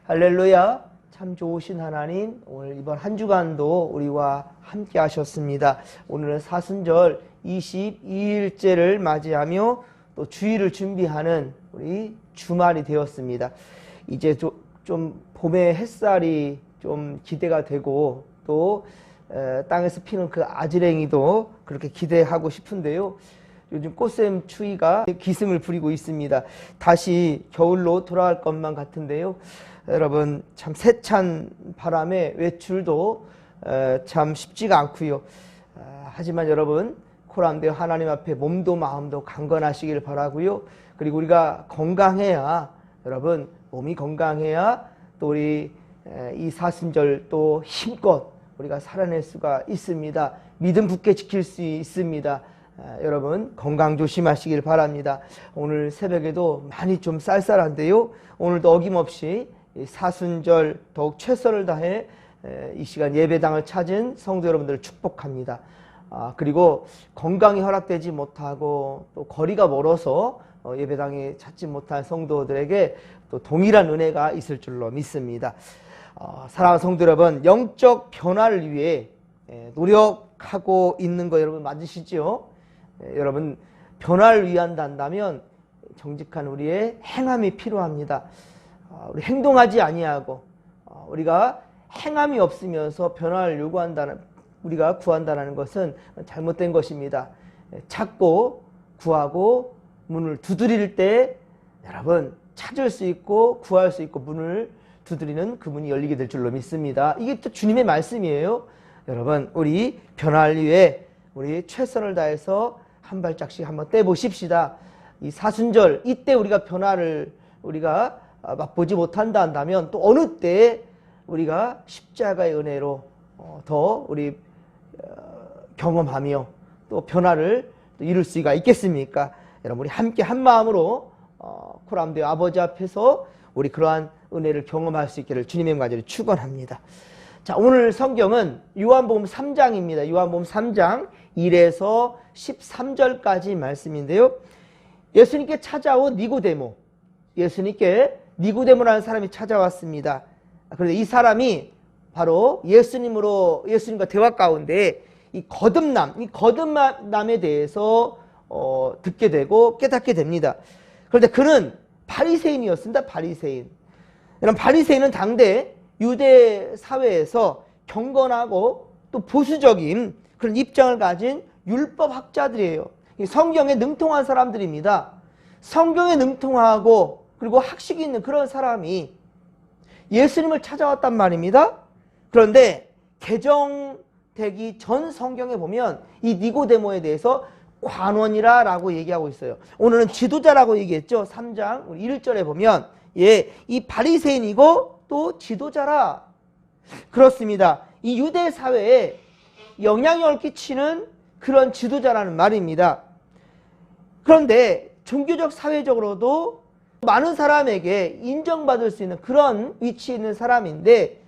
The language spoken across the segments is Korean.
할렐루야. 참 좋으신 하나님, 오늘 이번 한 주간도 우리와 함께 하셨습니다. 오늘은 사순절 22일째를 맞이하며 또 주일을 준비하는 우리 주말이 되었습니다. 이제 좀 봄의 햇살이 좀 기대가 되고 또 땅에서 피는 그 아지랭이도 그렇게 기대하고 싶은데요. 요즘 꽃샘 추위가 기승을 부리고 있습니다. 다시 겨울로 돌아갈 것만 같은데요. 여러분, 참 세찬 바람에 외출도 참 쉽지가 않고요. 하지만 여러분, 코란데 하나님 앞에 몸도 마음도 강건하시길 바라고요. 그리고 우리가 건강해야, 여러분, 몸이 건강해야 또 우리 이 사순절 또 힘껏 우리가 살아낼 수가 있습니다. 믿음 굳게 지킬 수 있습니다. 여러분, 건강 조심하시길 바랍니다. 오늘 새벽에도 많이 좀 쌀쌀한데요. 오늘도 어김없이 사순절 더욱 최선을 다해 이 시간 예배당을 찾은 성도 여러분들을 축복합니다. 그리고 건강이 허락되지 못하고 또 거리가 멀어서 예배당에 찾지 못한 성도들에게 또 동일한 은혜가 있을 줄로 믿습니다. 사랑하는 성도 여러분, 영적 변화를 위해 노력하고 있는 거 여러분 맞으시죠? 여러분, 변화를 위한다면 정직한 우리의 행함이 필요합니다. 우리 행동하지 아니하고 우리가 행함이 없으면서 변화를 요구한다는, 우리가 구한다는 것은 잘못된 것입니다. 찾고 구하고 문을 두드릴 때 여러분 찾을 수 있고 구할 수 있고 문을 두드리는 그 문이 열리게 될 줄로 믿습니다. 이게 또 주님의 말씀이에요. 여러분, 우리 변화를 위해 우리 최선을 다해서 한 발짝씩 한번 떼보십시다. 이 사순절 이때 우리가 변화를 우리가 맛보지 못한다 한다면 또 어느 때 우리가 십자가의 은혜로 더 우리 경험하며 또 변화를 또 이룰 수가 있겠습니까? 여러분, 우리 함께 한 마음으로 코람데 아버지 앞에서 우리 그러한 은혜를 경험할 수 있기를 주님의 간절히 축원합니다. 자, 오늘 성경은 요한복음 3장입니다. 요한복음 3장 1에서 13절까지 말씀인데요. 예수님께 찾아온 니고데모, 예수님께 니고데모라는 사람이 찾아왔습니다. 그런데 이 사람이 바로 예수님과 대화 가운데 이 거듭남에 대해서 듣게 되고 깨닫게 됩니다. 그런데 그는 바리새인이었습니다. 바리새인. 여러분, 바리새인은 당대 유대 사회에서 경건하고 또 보수적인 그런 입장을 가진 율법학자들이에요. 성경에 능통한 사람들입니다. 성경에 능통하고 그리고 학식이 있는 그런 사람이 예수님을 찾아왔단 말입니다. 그런데 개정되기 전 성경에 보면 이 니고데모에 대해서 관원이라고 얘기하고 있어요. 오늘은 지도자라고 얘기했죠. 3장 1절에 보면 이 바리새인이고 또 지도자라. 그렇습니다. 이 유대 사회에 영향력을 끼치는 그런 지도자라는 말입니다. 그런데 종교적 사회적으로도 많은 사람에게 인정받을 수 있는 그런 위치에 있는 사람인데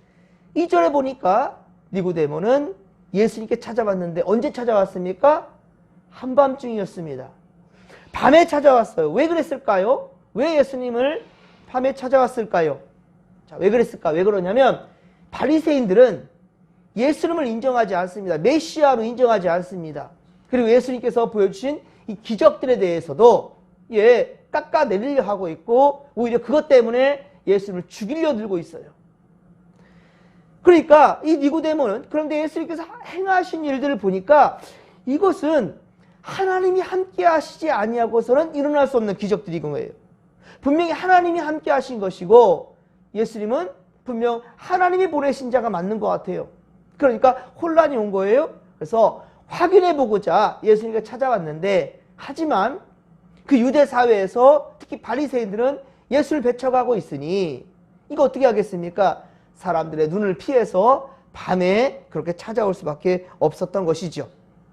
2절에 보니까 니고데모는 예수님께 찾아왔는데 언제 찾아왔습니까? 한밤중이었습니다. 밤에 찾아왔어요. 왜 그랬을까요? 왜 예수님을 밤에 찾아왔을까요? 자, 왜 그랬을까? 왜 그러냐면 바리새인들은 예수님을 인정하지 않습니다. 메시아로 인정하지 않습니다. 그리고 예수님께서 보여주신 이 기적들에 대해서도 깎아내리려 하고 있고 오히려 그것 때문에 예수님을 죽이려 들고 있어요. 그러니까 이 니고데모는 그런데 예수님께서 행하신 일들을 보니까 이것은 하나님이 함께 하시지 아니하고서는 일어날 수 없는 기적들인 거예요. 분명히 하나님이 함께 하신 것이고 예수님은 분명 하나님이 보내신 자가 맞는 것 같아요. 그러니까 혼란이 온 거예요. 그래서 확인해 보고자 예수님께 찾아왔는데 하지만 그 유대 사회에서 특히 바리새인들은 예수를 배척하고 있으니 이거 어떻게 하겠습니까? 사람들의 눈을 피해서 밤에 그렇게 찾아올 수밖에 없었던 것이죠.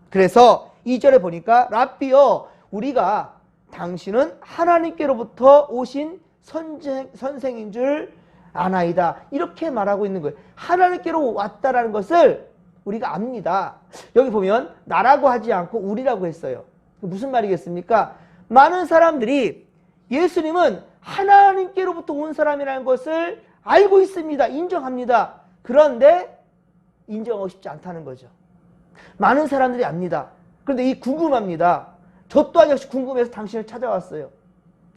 그래서 2절에 보니까 랍비여, 우리가 당신은 하나님께로부터 오신 선생인 줄 아나이다. 이렇게 말하고 있는 거예요. 하나님께로 왔다라는 것을 우리가 압니다. 여기 보면 나라고 하지 않고 우리라고 했어요. 무슨 말이겠습니까? 많은 사람들이 예수님은 하나님께로부터 온 사람이라는 것을 알고 있습니다. 인정합니다. 그런데 인정하고 싶지 않다는 거죠. 많은 사람들이 압니다. 그런데 이 궁금합니다. 저 또한 역시 궁금해서 당신을 찾아왔어요.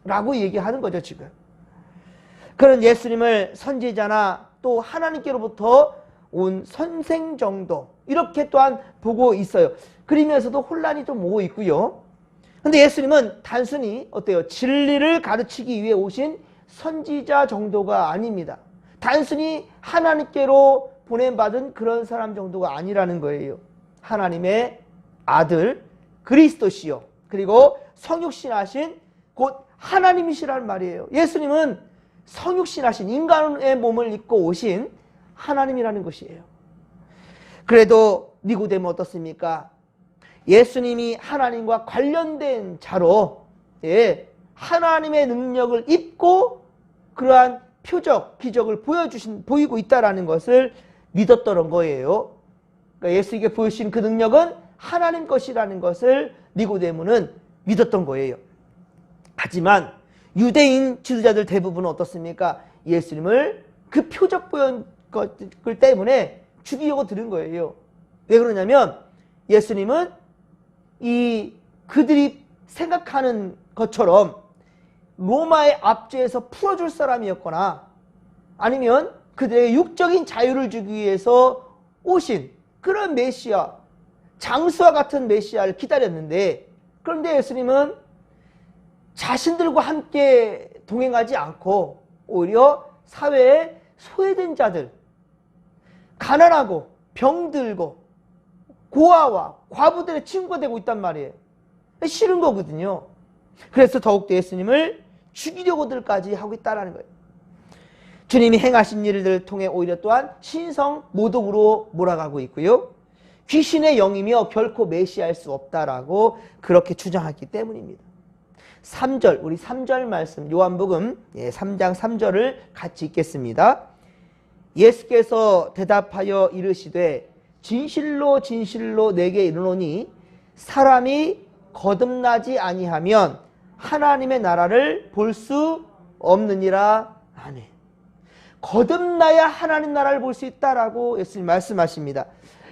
라고 얘기하는 거죠, 지금. 그런 예수님을 선지자나 또 하나님께로부터 온 선생 정도, 이렇게 또한 보고 있어요. 그러면서도 혼란이 좀 오고 있고요. 근데 예수님은 단순히 어때요? 진리를 가르치기 위해 오신 선지자 정도가 아닙니다. 단순히 하나님께로 보냄받은 그런 사람 정도가 아니라는 거예요. 하나님의 아들 그리스도시요, 그리고 성육신하신 곧 하나님이시라는 말이에요. 예수님은 성육신하신 인간의 몸을 입고 오신 하나님이라는 것이에요. 그래도 니고데모 어떻습니까? 예수님이 하나님과 관련된 자로 하나님의 능력을 입고 그러한 표적, 기적을 보이고 있다는 것을 믿었던 거예요. 그러니까 예수에게 보여주신 그 능력은 하나님 것이라는 것을 니고데모는 믿었던 거예요. 하지만 유대인 지도자들 대부분은 어떻습니까? 예수님을 그 표적 보인 것들 때문에 죽이려고 들은 거예요. 왜 그러냐면 예수님은 그들이 생각하는 것처럼 로마의 압제에서 풀어줄 사람이었거나 아니면 그들에게 육적인 자유를 주기 위해서 오신 그런 메시아, 장수와 같은 메시아를 기다렸는데, 그런데 예수님은 자신들과 함께 동행하지 않고 오히려 사회에 소외된 자들, 가난하고 병들고 고아와 과부들의 친구가 되고 있단 말이에요. 싫은 거거든요. 그래서 더욱더 예수님을 죽이려고들까지 하고 있다는 거예요. 주님이 행하신 일들을 통해 오히려 또한 신성 모독으로 몰아가고 있고요. 귀신의 영이며 결코 메시아일 수 없다라고 그렇게 주장했기 때문입니다. 3절, 우리 3절 말씀, 요한복음 3장 3절을 같이 읽겠습니다. 예수께서 대답하여 이르시되 진실로 진실로 내게 이르노니 사람이 거듭나지 아니하면 하나님의 나라를 볼 수 없느니라. 아멘. 거듭나야 하나님 나라를 볼 수 있다라고 예수님 말씀하십니다.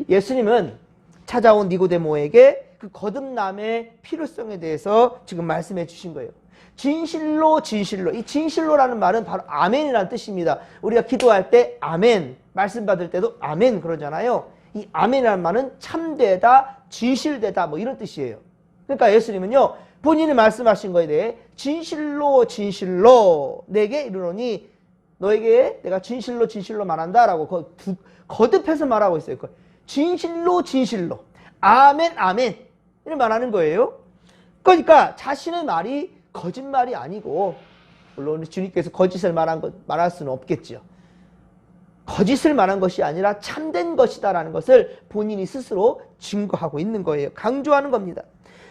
예수님은 찾아온 니고데모에게 그 거듭남의 필요성에 대해서 지금 말씀해 주신 거예요. 진실로 진실로, 이 진실로라는 말은 바로 아멘이라는 뜻입니다. 우리가 기도할 때 아멘, 말씀 받을 때도 아멘 그러잖아요. 이 아멘이라는 말은 참되다, 진실되다 뭐 이런 뜻이에요. 그러니까 예수님은요, 본인이 말씀하신 거에 대해 진실로 진실로 내게 이르노니, 너에게 내가 진실로 진실로 말한다라고 거듭해서 말하고 있어요. 진실로 진실로, 아멘 아멘 이렇게 말하는 거예요. 그러니까 자신의 말이 거짓말이 아니고, 물론 주님께서 거짓을 말할 수는 없겠죠. 거짓을 말한 것이 아니라 참된 것이다라는 것을 본인이 스스로 증거하고 있는 거예요. 강조하는 겁니다.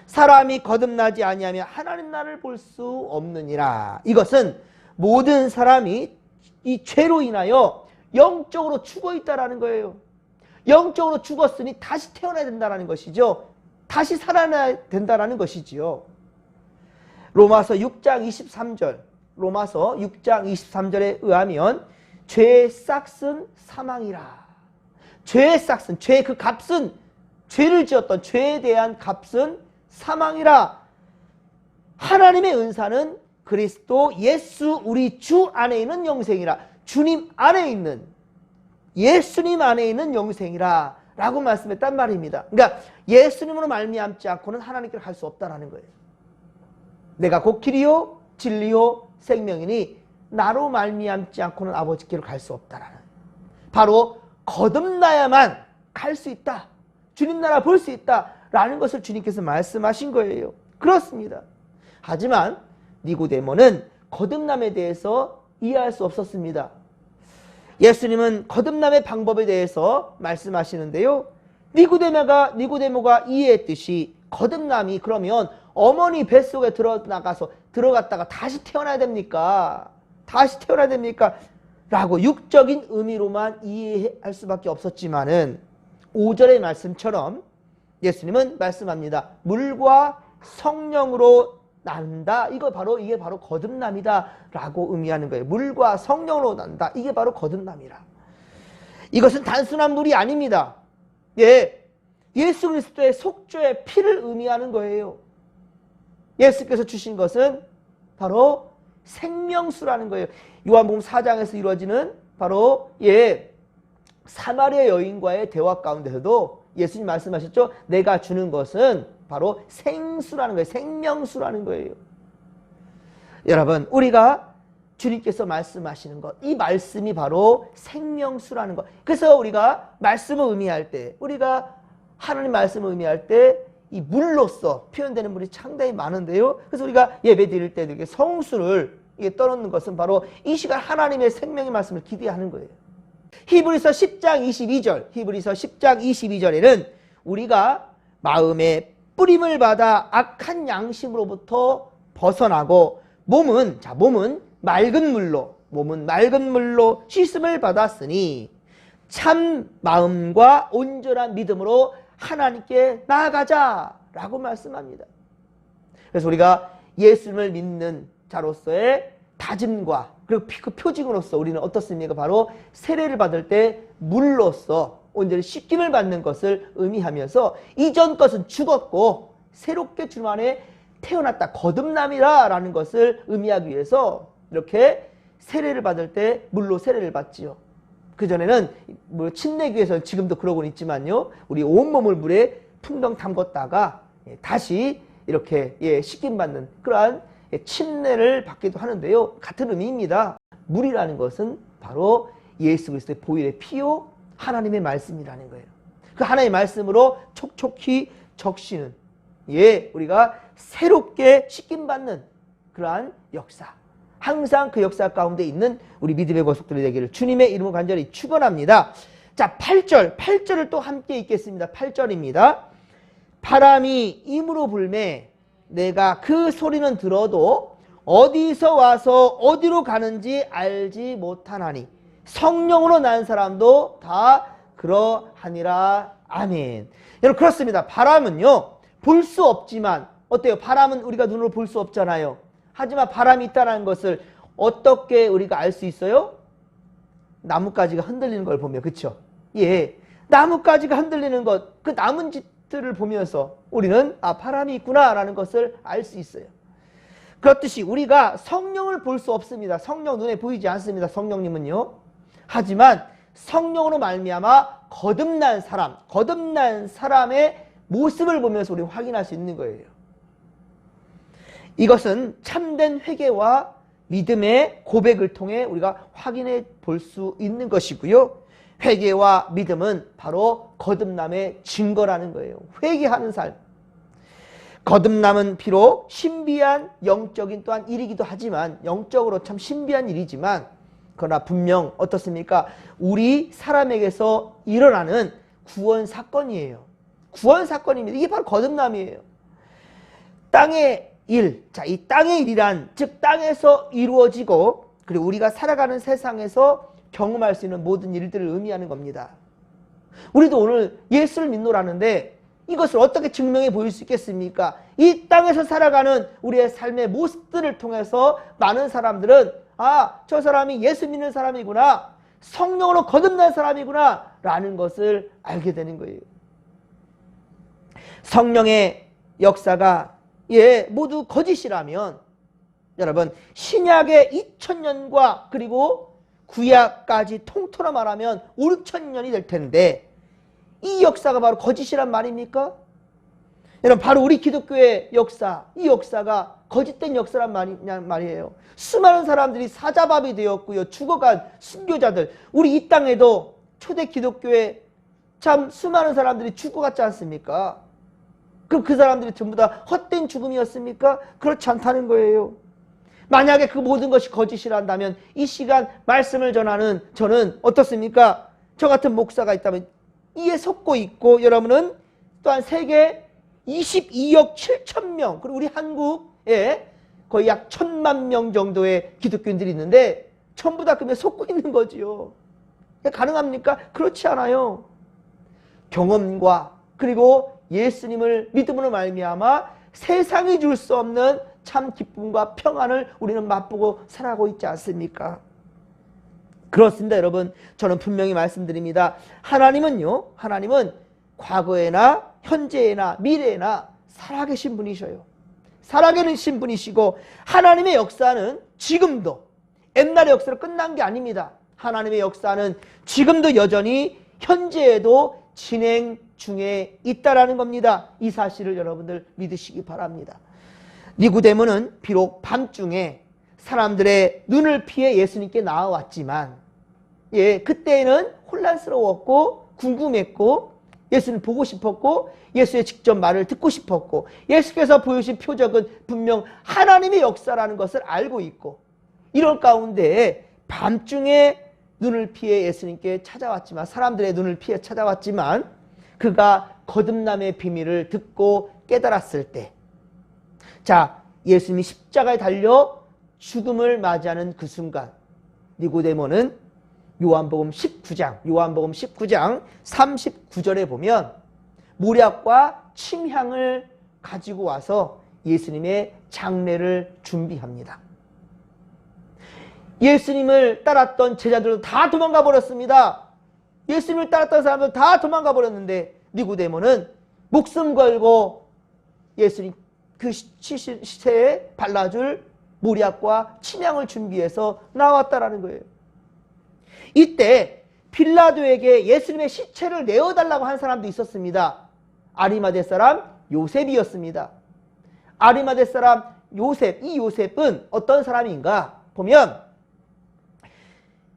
사람이 거듭나지 아니하면 하나님 나라를 볼 수 없느니라. 이것은 모든 사람이 이 죄로 인하여 영적으로 죽어 있다라는 거예요. 영적으로 죽었으니 다시 태어나야 된다는 것이죠. 다시 살아나야 된다는 것이지요. 로마서 6장 23절, 로마서 6장 23절에 의하면 죄의 싹은 사망이라. 죄의 싹은, 죄의 그 값은, 죄를 지었던 죄에 대한 값은 사망이라. 하나님의 은사는 그리스도 예수 우리 주 안에 있는 영생이라. 주님 안에 있는, 예수님 안에 있는 영생이라 라고 말씀했단 말입니다. 그러니까 예수님으로 말미암지 않고는 하나님께로 갈 수 없다는 거예요. 내가 곧 길이요 진리요 생명이니 나로 말미암지 않고는 아버지께로 갈 수 없다라는, 바로 거듭나야만 갈 수 있다, 주님 나라 볼 수 있다라는 것을 주님께서 말씀하신 거예요. 그렇습니다. 하지만 니고데모는 거듭남에 대해서 이해할 수 없었습니다. 예수님은 거듭남의 방법에 대해서 말씀하시는데요, 니고데모가 이해했듯이 거듭남이 그러면 어머니 뱃속에 들어갔다가 다시 태어나야 됩니까? 다시 태어나야 됩니까? 라고 육적인 의미로만 이해할 수밖에 없었지만은 5절의 말씀처럼 예수님은 말씀합니다. 물과 성령으로 난다. 이게 바로 거듭남이다 라고 의미하는 거예요. 물과 성령으로 난다. 이게 바로 거듭남이라. 이것은 단순한 물이 아닙니다. 예, 예수 그리스도의 속죄의 피를 의미하는 거예요. 예수께서 주신 것은 바로 생명수라는 거예요. 요한복음 4장에서 이루어지는 바로 사마리아 여인과의 대화 가운데서도 예수님 말씀하셨죠. 내가 주는 것은 바로 생수라는 거예요. 생명수라는 거예요. 여러분, 우리가 주님께서 말씀하시는 것, 이 말씀이 바로 생명수라는 것. 그래서 우리가 말씀을 의미할 때, 우리가 하나님 말씀을 의미할 때 이 물로서 표현되는 물이 상당히 많은데요. 그래서 우리가 예배 드릴 때 이렇게 성수를 떠놓는 것은 바로 이 시간 하나님의 생명의 말씀을 기대하는 거예요. 히브리서 10장 22절에는 우리가 마음에 뿌림을 받아 악한 양심으로부터 벗어나고 몸은 맑은 물로 씻음을 받았으니 참 마음과 온전한 믿음으로 하나님께 나아가자라고 말씀합니다. 그래서 우리가 예수님을 믿는 자로서의 다짐과 그리고 그 표징으로서 우리는 어떻습니까? 바로 세례를 받을 때 물로서 온전히 씻김을 받는 것을 의미하면서 이전 것은 죽었고 새롭게 주님 안에 태어났다, 거듭남이라 라는 것을 의미하기 위해서 이렇게 세례를 받을 때 물로 세례를 받지요. 그전에는 침내기 위해서 지금도 그러고는 있지만요, 우리 온몸을 물에 풍덩 담궜다가 다시 이렇게 씻김받는 그러한 침례를 받기도 하는데요. 같은 의미입니다. 물이라는 것은 바로 예수 그리스도의 보혈의 피요 하나님의 말씀이라는 거예요. 그 하나님의 말씀으로 촉촉히 적시는 우리가 새롭게 씻김받는 그러한 역사, 항상 그 역사 가운데 있는 우리 믿음의 거속들이 되기를 주님의 이름으로 간절히 축원합니다. 자, 8절을 또 함께 읽겠습니다. 8절입니다. 바람이 임으로 불매 내가 그 소리는 들어도 어디서 와서 어디로 가는지 알지 못하나니 성령으로 난 사람도 다 그러하니라. 아멘. 여러분, 그렇습니다. 바람은요 볼 수 없지만 어때요? 바람은 우리가 눈으로 볼 수 없잖아요. 하지만 바람이 있다는 것을 어떻게 우리가 알 수 있어요? 나뭇가지가 흔들리는 걸 보면, 그쵸? 나뭇가지가 흔들리는 것, 그 나뭇잎들을 보면서 우리는 바람이 있구나 라는 것을 알 수 있어요. 그렇듯이 우리가 성령을 볼 수 없습니다. 성령 눈에 보이지 않습니다. 성령님은요. 하지만 성령으로 말미암아 거듭난 사람의 모습을 보면서 우리 확인할 수 있는 거예요. 이것은 참된 회개와 믿음의 고백을 통해 우리가 확인해 볼 수 있는 것이고요. 회개와 믿음은 바로 거듭남의 증거라는 거예요. 회개하는 삶. 거듭남은 비록 신비한 영적인 또한 일이기도 하지만, 영적으로 참 신비한 일이지만, 그러나 분명 어떻습니까? 우리 사람에게서 일어나는 구원 사건이에요. 구원 사건입니다. 이게 바로 거듭남이에요. 땅의 일, 이 땅의 일이란 즉 땅에서 이루어지고 그리고 우리가 살아가는 세상에서 경험할 수 있는 모든 일들을 의미하는 겁니다. 우리도 오늘 예수를 믿노라는데 이것을 어떻게 증명해 보일 수 있겠습니까? 이 땅에서 살아가는 우리의 삶의 모습들을 통해서 많은 사람들은 저 사람이 예수 믿는 사람이구나, 성령으로 거듭난 사람이구나 라는 것을 알게 되는 거예요. 성령의 역사가 모두 거짓이라면 여러분, 신약의 2000년과 그리고 구약까지 통틀어 말하면 5, 6천년이 될 텐데 이 역사가 바로 거짓이란 말입니까? 여러분, 바로 우리 기독교의 역사, 이 역사가 거짓된 역사란 말이에요. 수많은 사람들이 사자밥이 되었고요. 죽어간 순교자들, 우리 이 땅에도 초대 기독교에 참 수많은 사람들이 죽어갔지 않습니까? 그럼 그 사람들이 전부 다 헛된 죽음이었습니까? 그렇지 않다는 거예요. 만약에 그 모든 것이 거짓이란다면 이 시간 말씀을 전하는 저는 어떻습니까? 저 같은 목사가 있다면 이에 속고 있고, 여러분은 또한 세계 22억 7천 명, 그리고 우리 한국에 거의 약 1000만 명 정도의 기독교인들이 있는데 전부 다 그에 속고 있는 거지요. 가능합니까? 그렇지 않아요. 경험과 그리고 예수님을 믿음으로 말미암아 세상이 줄 수 없는 참 기쁨과 평안을 우리는 맛보고 살아가고 있지 않습니까? 그렇습니다, 여러분. 저는 분명히 말씀드립니다. 하나님은 과거에나 현재에나 미래에나 살아계신 분이셔요. 살아계신 분이시고, 하나님의 역사는 지금도, 옛날의 역사로 끝난 게 아닙니다. 하나님의 역사는 지금도 여전히 현재에도 진행 중에 있다라는 겁니다. 이 사실을 여러분들 믿으시기 바랍니다. 니고데모는 비록 밤중에 사람들의 눈을 피해 예수님께 나와왔지만, 그때는 혼란스러웠고 궁금했고 예수를 보고 싶었고 예수의 직접 말을 듣고 싶었고, 예수께서 보여주신 표적은 분명 하나님의 역사라는 것을 알고 있고, 이럴 가운데 밤중에 눈을 피해 예수님께 찾아왔지만, 사람들의 눈을 피해 찾아왔지만, 그가 거듭남의 비밀을 듣고 깨달았을 때, 자, 예수님이 십자가에 달려 죽음을 맞이하는 그 순간, 니고데모는 요한복음 19장 39절에 보면 모략과 침향을 가지고 와서 예수님의 장례를 준비합니다. 예수님을 따랐던 제자들도 다 도망가 버렸습니다. 예수님을 따랐던 사람들 다 도망가 버렸는데, 니고데모는 목숨 걸고 예수님 그 시체에 발라줄 모략과 침향을 준비해서 나왔다라는 거예요. 이때 빌라도에게 예수님의 시체를 내어달라고 한 사람도 있었습니다. 아리마대 사람 요셉이었습니다. 아리마대 사람 요셉, 이 요셉은 어떤 사람인가 보면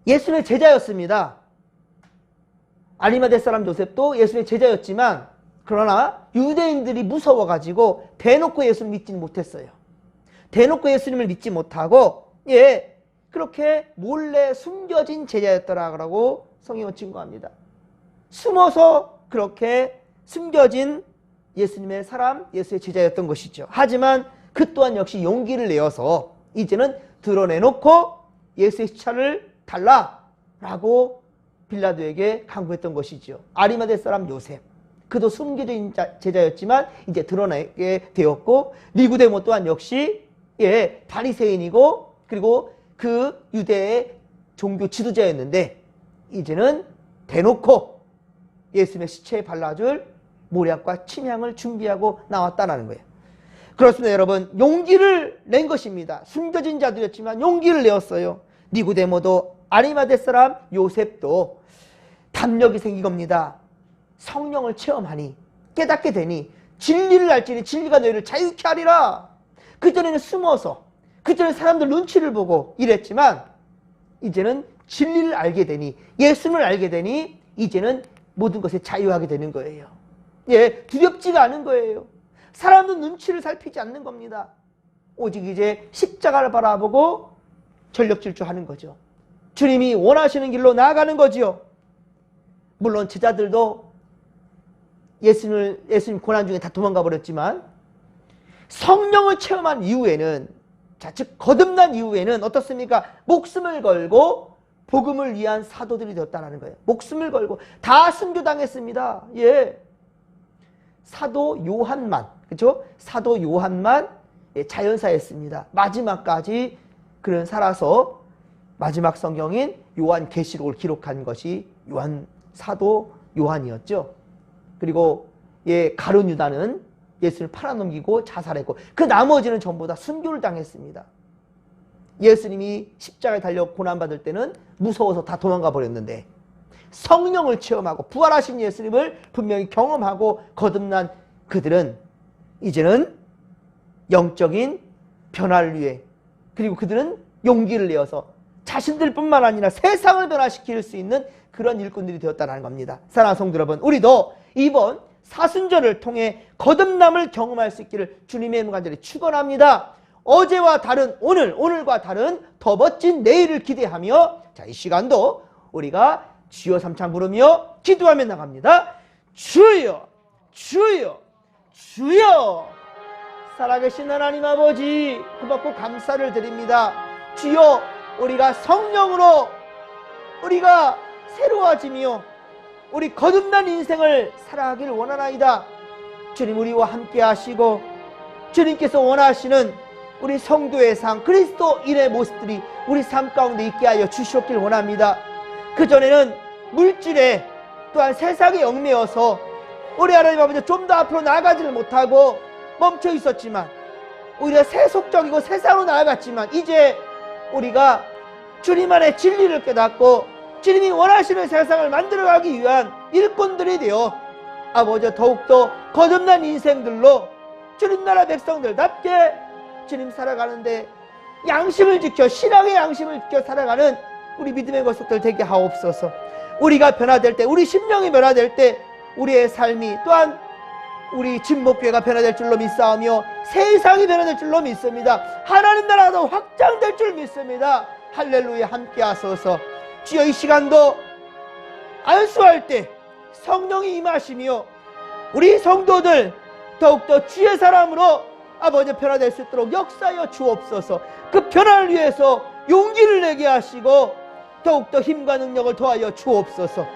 예수님의 제자였습니다. 아리마대 사람 요셉도 예수님의 제자였지만, 그러나 유대인들이 무서워가지고 대놓고 예수를 믿지는 못했어요. 대놓고 예수님을 믿지 못하고 그렇게 몰래 숨겨진 제자였더라고 성경은 증거합니다. 숨어서 그렇게 숨겨진 예수님의 사람, 예수의 제자였던 것이죠. 하지만 그 또한 역시 용기를 내어서 이제는 드러내놓고 예수의 시체를 달라라고 빌라도에게 강구했던 것이죠. 아리마대 사람 요셉, 그도 숨겨진 제자였지만 이제 드러내게 되었고, 니고데모 또한 역시 바리새인이고 그리고 그 유대의 종교 지도자였는데, 이제는 대놓고 예수님의 시체에 발라줄 모략과 침향을 준비하고 나왔다는 거예요. 그렇습니다, 여러분. 용기를 낸 것입니다. 숨겨진 자들이었지만 용기를 내었어요. 니고데모도 아리마대 사람 요셉도 담력이 생긴 겁니다. 성령을 체험하니, 깨닫게 되니 진리를 알지니 진리가 너희를 자유케 하리라. 그전에는 숨어서, 그전에 사람들 눈치를 보고 이랬지만, 이제는 진리를 알게 되니, 예수를 알게 되니 이제는 모든 것에 자유하게 되는 거예요. 두렵지가 않은 거예요. 사람들 눈치를 살피지 않는 겁니다. 오직 이제 십자가를 바라보고 전력질주하는 거죠. 주님이 원하시는 길로 나아가는 거지요. 물론 제자들도 예수님 고난 중에 다 도망가 버렸지만, 성령을 체험한 이후에는, 즉 거듭난 이후에는 어떻습니까? 목숨을 걸고 복음을 위한 사도들이 되었다는 거예요. 목숨을 걸고 다 순교당했습니다. 사도 요한만, 그렇죠? 사도 요한만 자연사였습니다. 마지막까지 그는 살아서 마지막 성경인 요한계시록을 기록한 것이 사도 요한이었죠. 그리고 가룟 유다는 예수를 팔아넘기고 자살했고, 그 나머지는 전부 다 순교를 당했습니다. 예수님이 십자가에 달려 고난받을 때는 무서워서 다 도망가 버렸는데, 성령을 체험하고 부활하신 예수님을 분명히 경험하고 거듭난 그들은 이제는 영적인 변화를 위해, 그리고 그들은 용기를 내어서 자신들뿐만 아니라 세상을 변화시킬 수 있는 그런 일꾼들이 되었다는 겁니다. 사랑하는 성도 여러분, 우리도 이번 사순절을 통해 거듭남을 경험할 수 있기를 주님의 이름으로 간절히 축원합니다. 어제와 다른 오늘과 다른 더 멋진 내일을 기대하며, 자, 이 시간도 우리가 주여 삼창 부르며 기도하며 나갑니다. 주여, 주여, 주여. 살아계신 하나님 아버지, 고맙고 감사를 드립니다. 주여, 우리가 성령으로 우리가 새로워지며 우리 거듭난 인생을 살아가기를 원하나이다. 주님, 우리와 함께 하시고 주님께서 원하시는 우리 성도의 삶, 그리스도인의 모습들이 우리 삶 가운데 있게 하여 주시옵길 원합니다. 그전에는 물질에 또한 세상에 얽매여서 우리 하나님 아버지 좀 더 앞으로 나아가지를 못하고 멈춰 있었지만, 오히려 세속적이고 세상으로 나아갔지만, 이제 우리가 주님 안에 진리를 깨닫고 주님이 원하시는 세상을 만들어가기 위한 일꾼들이 되어 아버지 더욱더 거듭난 인생들로 주님 나라 백성들답게 주님 살아가는데 양심을 지켜, 신앙의 양심을 지켜 살아가는 우리 믿음의 것들 되게 하옵소서. 우리가 변화될 때, 우리 심령이 변화될 때 우리의 삶이 또한 우리 진목교회가 변화될 줄로 믿사오며 세상이 변화될 줄로 믿습니다. 하나님 나라도 확장될 줄 믿습니다. 할렐루야. 함께 하소서. 주여, 이 시간도 안수할 때 성령이 임하시며 우리 성도들 더욱더 주의 사람으로 아버지 변화될 수 있도록 역사하여 주옵소서. 그 변화를 위해서 용기를 내게 하시고 더욱더 힘과 능력을 더하여 주옵소서.